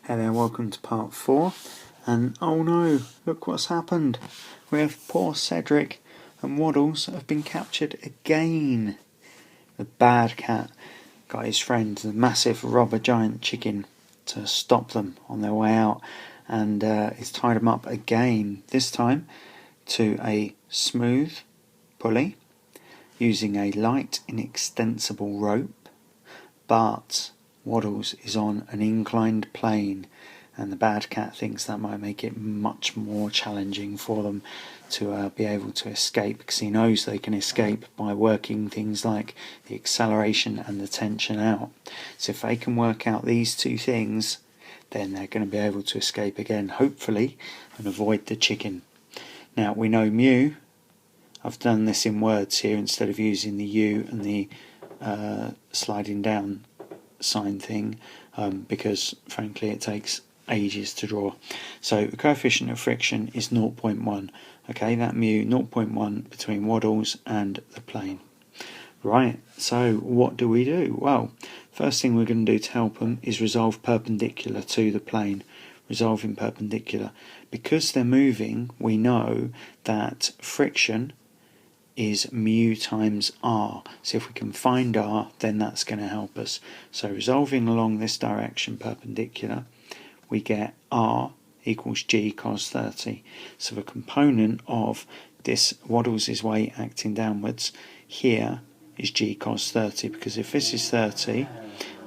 Hey there, welcome to part 4, and oh no, look what's happened. We have poor Cedric and Waddles have been captured again. The bad cat got his friend, the massive robber giant chicken, to stop them on their way out, and he's tied them up again, this time to a smooth pulley using a light inextensible rope, but Waddles is on an inclined plane, and the bad cat thinks that might make it much more challenging for them to be able to escape, because he knows they can escape by working things like the acceleration and the tension out. So if they can work out these two things, then they're going to be able to escape again, hopefully, and avoid the chicken. Now we know mu. I've done this in words here instead of using the U and the sliding down sign thing, because frankly it takes ages to draw. So the coefficient of friction is 0.1. Okay, that mu 0.1 between Waddles and the plane. Right, so what do we do? Well, first thing we're going to do to help them is resolve perpendicular to the plane. Resolving perpendicular. Because they're moving, we know that friction is mu times r. So if we can find r, then that's going to help us. So resolving along this direction perpendicular, we get r equals g cos 30. So the component of this Waddles' weight acting downwards here is g cos 30, because if this is 30,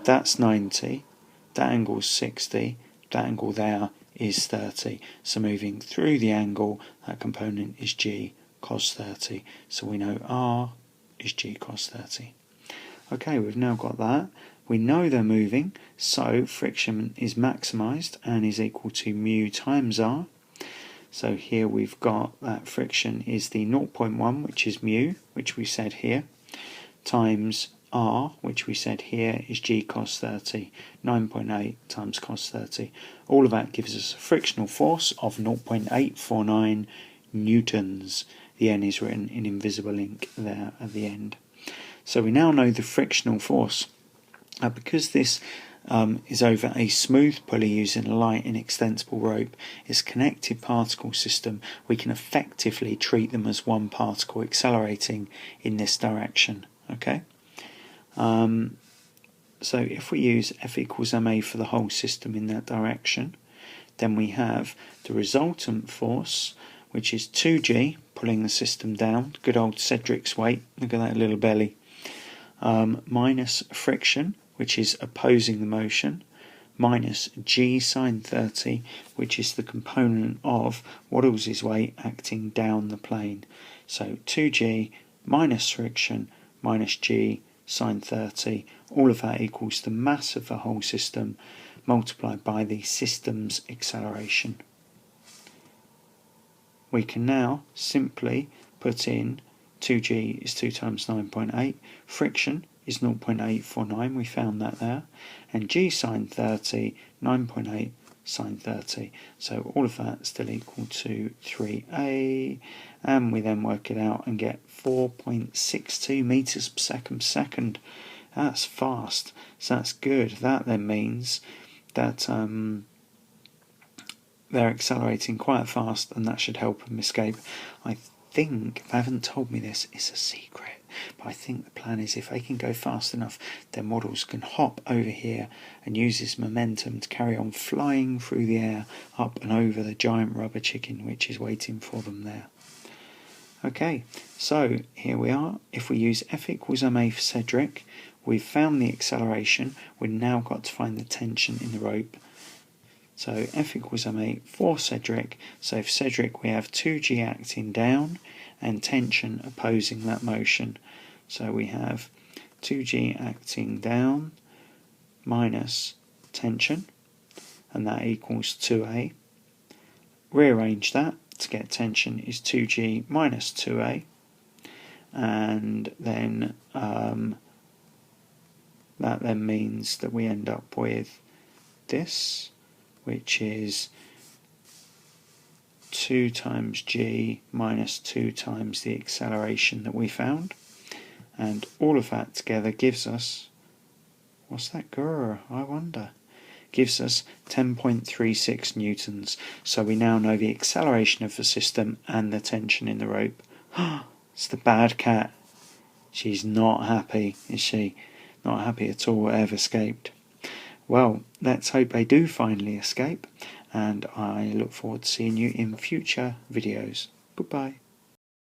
that's 90, that angle's 60, that angle there is 30. So moving through the angle, that component is g cos 30. So we know r is g cos 30. Okay, we've now got that. We know they're moving, so friction is maximised and is equal to mu times r. So here we've got that friction is the 0.1, which is mu, which we said here, times r, which we said here is g cos 30, 9.8 times cos 30. All of that gives us a frictional force of 0.849 newtons. The n is written in invisible ink there at the end. So we now know the frictional force. Because this is over a smooth pulley using a light inextensible rope, it's a connected particle system, we can effectively treat them as one particle accelerating in this direction. Okay. So if we use F equals ma for the whole system in that direction, then we have the resultant force, which is 2g, pulling the system down, good old Cedric's weight, look at that little belly, minus friction, which is opposing the motion, minus g sine 30, which is the component of Waddles' weight acting down the plane. So 2g minus friction minus g sine 30, all of that equals the mass of the whole system multiplied by the system's acceleration. We can now simply put in 2g is 2 times 9.8, friction is 0.849, we found that there, and g sine 30, 9.8 sine 30. So all of that still equal to 3a, and we then work it out and get 4.62 meters per second. That's fast, so that's good. That then means that they're accelerating quite fast, and that should help them escape. I think, if they haven't told me this, it's a secret, but I think the plan is if they can go fast enough, their Waddles can hop over here and use this momentum to carry on flying through the air up and over the giant rubber chicken which is waiting for them there. Okay, so here we are. If we use F equals ma for Cedric, we've found the acceleration, we've now got to find the tension in the rope. So F equals ma for Cedric, so for Cedric we have 2g acting down and tension opposing that motion. So we have 2g acting down minus tension, and that equals 2a. Rearrange that to get tension is 2g minus 2a, and then that then means that we end up with this, which is 2 times g minus 2 times the acceleration that we found, and all of that together gives us, what's that grrr, I wonder, gives us 10.36 newtons. So we now know the acceleration of the system and the tension in the rope. It's the bad cat. She's not happy, is she? Not happy at all, I've escaped. Well, let's hope they do finally escape, and I look forward to seeing you in future videos. Goodbye.